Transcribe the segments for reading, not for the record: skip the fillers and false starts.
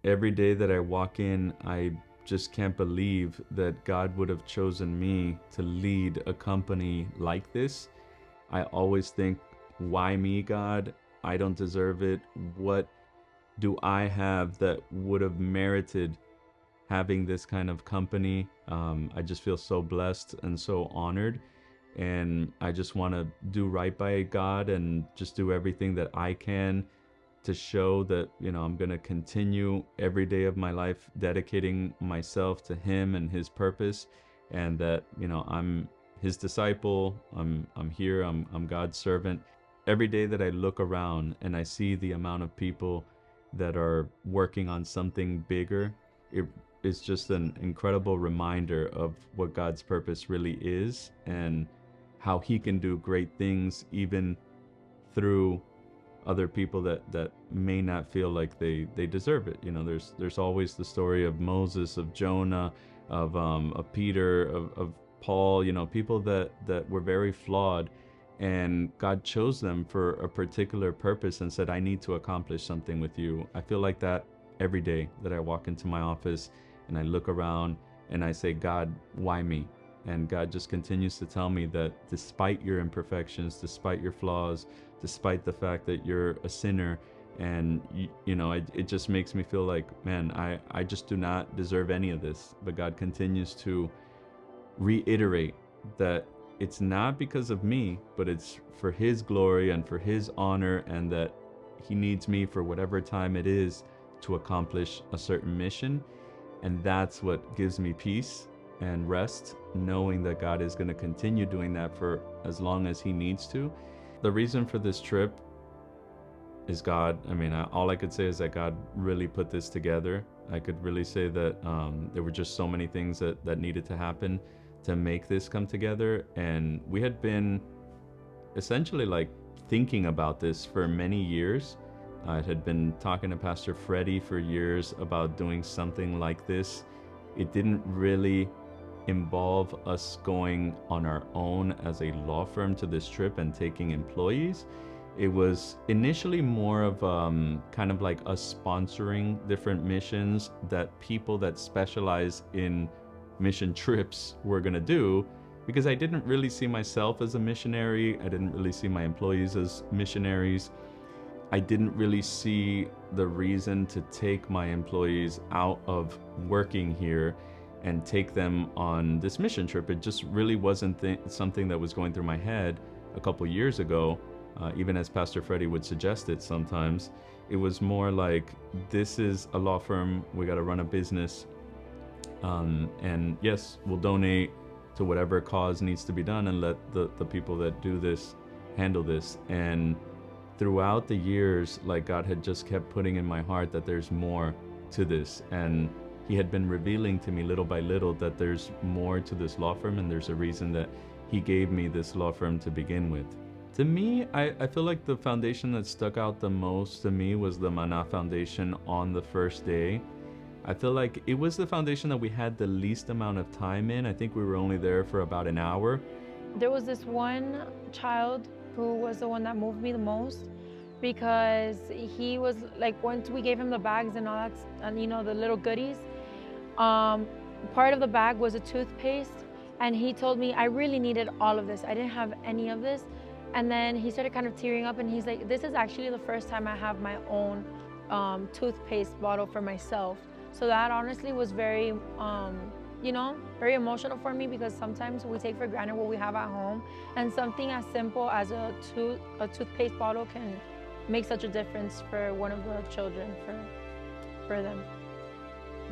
every day that I walk in, I just can't believe that God would have chosen me to lead a company like this. I always think, why me, God? I don't deserve it. What do I have that would have merited having this kind of company? I just feel so blessed and so honored. And I just want to do right by God and just do everything that I can to show that, I'm going to continue every day of my life dedicating myself to Him and His purpose, and that, I'm His disciple. I'm here. I'm God's servant. Every day that I look around and I see the amount of people that are working on something bigger, it is just an incredible reminder of what God's purpose really is, and how He can do great things even through other people that may not feel like they deserve it. There's always the story of Moses, of Jonah, of Peter, of Paul. People that were very flawed, and God chose them for a particular purpose and said, I need to accomplish something with you. I feel like that every day that I walk into my office and I look around and I say, God, why me? And God just continues to tell me that despite your imperfections, despite your flaws, despite the fact that you're a sinner, and it just makes me feel like, man, I just do not deserve any of this. But God continues to reiterate that it's not because of me, but it's for His glory and for His honor, and that He needs me for whatever time it is to accomplish a certain mission. And that's what gives me peace and rest, knowing that God is going to continue doing that for as long as He needs to. The reason for this trip is God. All I could say is that God really put this together. I could really say that there were just so many things that needed to happen to make this come together. And we had been essentially like thinking about this for many years. I had been talking to Pastor Freddie for years about doing something like this. It didn't really involve us going on our own as a law firm to this trip and taking employees. It was initially more of kind of like us sponsoring different missions that people that specialize in mission trips were going to do, because I didn't really see myself as a missionary. I didn't really see my employees as missionaries. I didn't really see the reason to take my employees out of working here and take them on this mission trip. It just really wasn't something that was going through my head a couple years ago, even as Pastor Freddie would suggest it sometimes. It was more like, this is a law firm, we got to run a business, and yes, we'll donate to whatever cause needs to be done, and let the people that do this handle this. And throughout the years, like, God had just kept putting in my heart that there's more to this, and He had been revealing to me little by little that there's more to this law firm, and there's a reason that He gave me this law firm to begin with. To me, I feel like the foundation that stuck out the most to me was the Mana Foundation on the first day. I feel like it was the foundation that we had the least amount of time in. I think we were only there for about an hour. There was this one child who was the one that moved me the most, because he was like, once we gave him the bags and all that, and the little goodies, part of the bag was a toothpaste, and he told me I really needed all of this. I didn't have any of this. And then he started kind of tearing up, and he's like, this is actually the first time I have my own toothpaste bottle for myself. So that honestly was very, very emotional for me, because sometimes we take for granted what we have at home, and something as simple as a toothpaste bottle can make such a difference for one of the children, for them.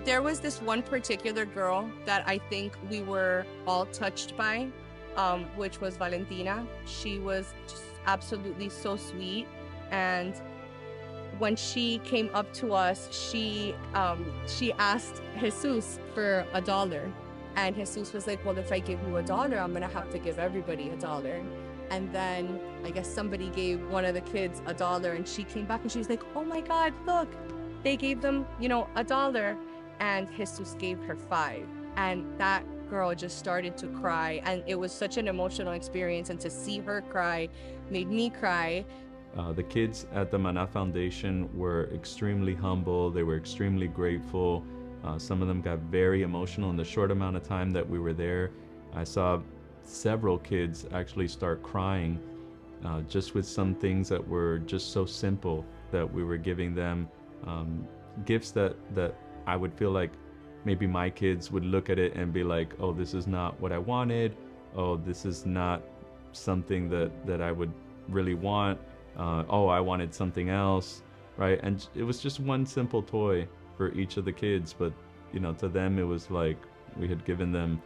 There was this one particular girl that I think we were all touched by, which was Valentina. She was just absolutely so sweet, and when she came up to us, she asked Jesus for $1, and Jesus was like, well, if I give you $1, I'm gonna have to give everybody $1. And then I guess somebody gave one of the kids $1, and she came back and she was like, oh my God, look, they gave them, $1, and Jesus gave her 5. And that girl just started to cry, and it was such an emotional experience, and to see her cry made me cry. The kids at the Mana Foundation were extremely humble. They were extremely grateful. Some of them got very emotional in the short amount of time that we were there. I saw several kids actually start crying just with some things that were just so simple that we were giving them, gifts that I would feel like maybe my kids would look at it and be like, oh, this is not what I wanted. Oh, this is not something that I would really want. Oh, I wanted something else, right? And it was just one simple toy for each of the kids, but to them it was like we had given them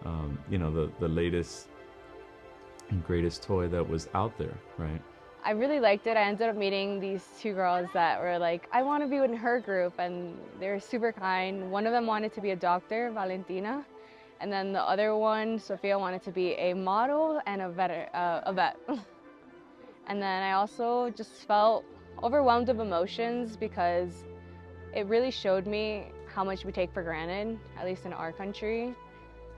the latest and greatest toy that was out there, right? I really liked it. I ended up meeting these two girls that were like, I want to be in her group, and they were super kind. One of them wanted to be a doctor, Valentina, and then the other one, Sofia, wanted to be a model and a vet. And then I also just felt overwhelmed of emotions because it really showed me how much we take for granted, at least in our country,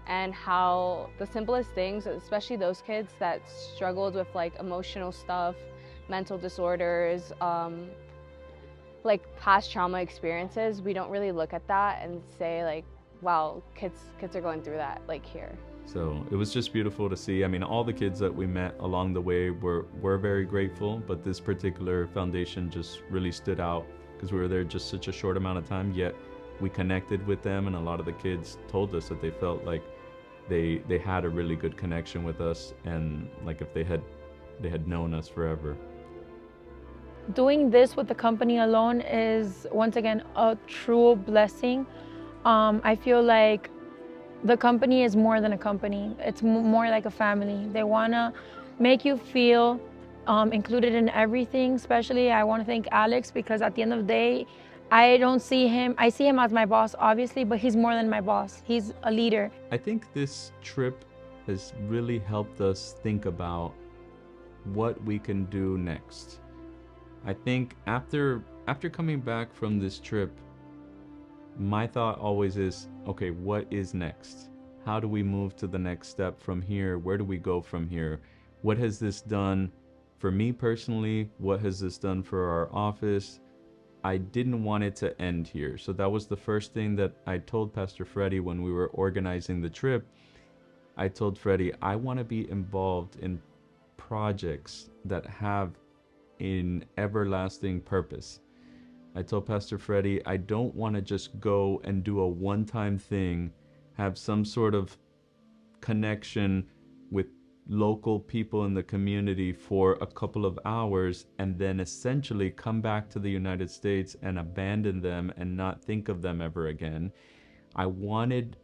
and how the simplest things, especially those kids that struggled with like emotional stuff, mental disorders, like past trauma experiences, we don't really look at that and say like, wow, kids are going through that like here. So it was just beautiful to see. I mean, all the kids that we met along the way were very grateful, but this particular foundation just really stood out because we were there just such a short amount of time, yet we connected with them, and a lot of the kids told us that they felt like they had a really good connection with us, and like if they had known us forever. Doing this with the company alone is once again a true blessing. I feel like the company is more than a company. It's more like a family. They want to make you feel included in everything. Especially I want to thank Alex, because at the end of the day, I don't see him, I see him as my boss obviously, but he's more than my boss. He's a leader. I think this trip has really helped us think about what we can do next. I think after coming back from this trip, my thought always is, okay, what is next? How do we move to the next step from here? Where do we go from here? What has this done for me personally? What has this done for our office? I didn't want it to end here. So that was the first thing that I told Pastor Freddie when we were organizing the trip. I told Freddie, I want to be involved in projects that have an everlasting purpose. I told Pastor Freddie, I don't want to just go and do a one-time thing, have some sort of connection with local people in the community for a couple of hours and then essentially come back to the United States and abandon them and not think of them ever again. I wanted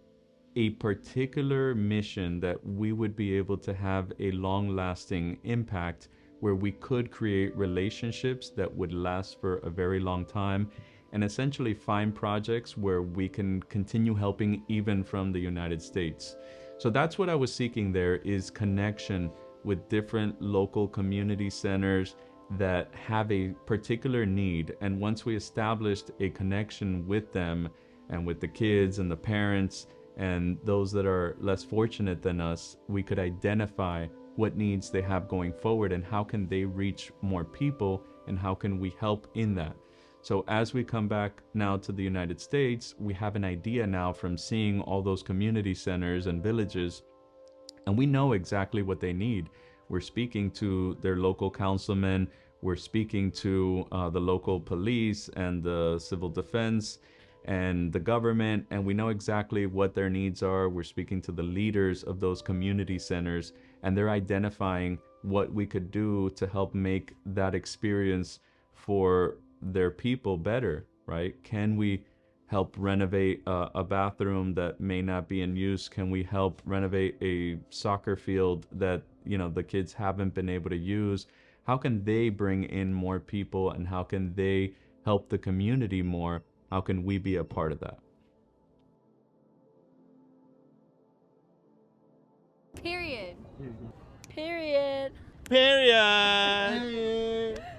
a particular mission that we would be able to have a long-lasting impact, where we could create relationships that would last for a very long time, and essentially find projects where we can continue helping even from the United States. So that's what I was seeking there, is connection with different local community centers that have a particular need. And once we established a connection with them and with the kids and the parents and those that are less fortunate than us, we could identify what needs they have going forward and how can they reach more people and how can we help in that. So as we come back now to the United States, we have an idea now from seeing all those community centers and villages, and we know exactly what they need. We're speaking to their local councilmen, we're speaking to the local police and the civil defense and the government, and we know exactly what their needs are. We're speaking to the leaders of those community centers, and they're identifying what we could do to help make that experience for their people better, right? Can we help renovate a bathroom that may not be in use? Can we help renovate a soccer field that, the kids haven't been able to use? How can they bring in more people, and how can they help the community more? How can we be a part of that? Period. Period. Period.